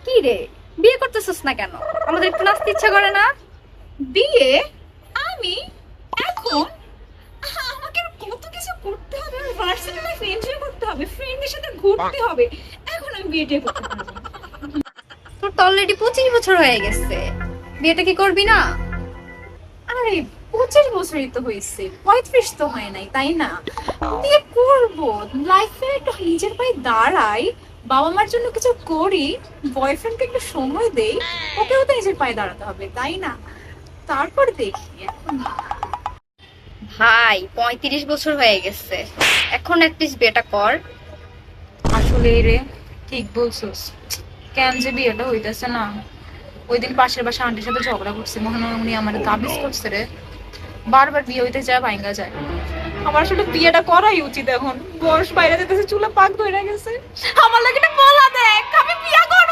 কি রে, বিয়ে করতেছিস না কেন? আমাদের একটু নাচতে ইচ্ছা করে না? বিয়ে? আমি এখন? আমাকে আর কত কিছু করতে হবে, আমার ভার্সিটি লাইফ এনজয় করতে হবে, ফ্রেন্ডদের সাথে ঘুরতে হবে। এখন আমি বিয়েটা করতে পারবো না। তোর তো অলরেডি 25 বছর হয়ে গেছে, বিয়েটা কি করবি না? আরে 25 বছরই তো হয়েছে, 35 তো হয় নাই, তাই না? বিয়ে করবো, লাইফে একটু নিজের পায়ে দাঁড়াই, বাবা মার জন্য কিছু করি, বয়ফ্রেন্ডকে একটু সময় দেই, ওকেও তো নিজের পায়ে দাঁড়াতে হবে, তাই না? তারপর দেখি এখন না। ভাই 35 বছর হয়ে গেছে, এখন অ্যাটলিস্ট বিয়েটা কর। আসলে রে, ঠিক বলছিস। কেন যে বিয়েটা হইতেছে না? ওই দিন পাশের বাসা আন্টির সাথে ঝগড়া করছে, মনে হয় উনি আমার তাবিজ করছে রে। বারবার বিয়ে হইতে যায়, ভাঙ্গা যায়। আমার আসলে বিয়েটা করাই উচিত এখন। বয়স বাইরে যেতেছে, চুলে পাক ধরে গেছে। আমার লাগে একটা বলা দেখ, আমি বিয়ে